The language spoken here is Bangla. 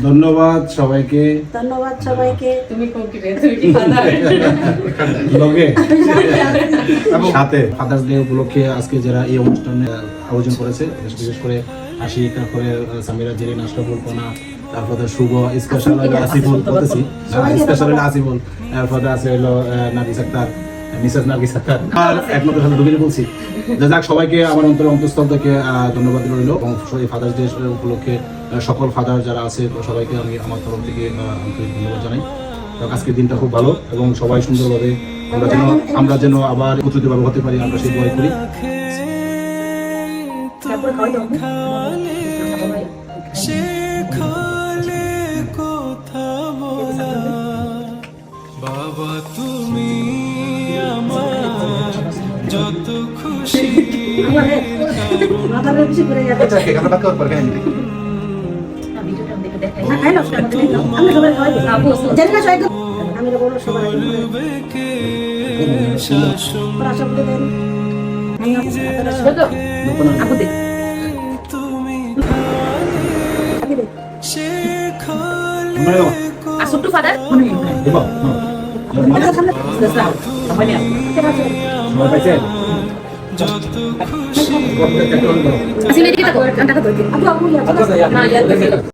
ধন্যবাদ সবাইকে। ধন্যবাদ সবাইকে। তুমি কি ফাদার লগে সাথে ফাদার্স ডে উপলক্ষে আজকে যারা এই অনুষ্ঠানে আয়োজন করেছে, বিশেষ করে আশি, তারপরে সামিরা, জেরিন, আশরাফুল, কোনা, তারপরে শুভ, স্পেশাল আসিফুল বলতেছি, স্পেশাল আসিফুল, তারপরে আছে হলো নার্গিস আক্তার, মিসেস নার্গিস আক্তার, আর একমাত্র সাথে দুজনে বলছি। যাক, সবাইকে আমার অন্তঃস্থল থেকে ধন্যবাদ রইল। এবং ফাদার্স ডে উপলক্ষে সকল ফাদার যারা আছে সবাইকে আমি আমার তরফ থেকে আন্তরিক ধন্যবাদ জানাই। আজকের দিনটা খুব ভালো এবং সবাই সুন্দরভাবে আমরা যেন আবার একত্রিতভাবে হতে পারি, আমরা সেই দোয়াই করি। বাবা তুমি আমার যত খুশি আসুটু ফাদার যত খুশি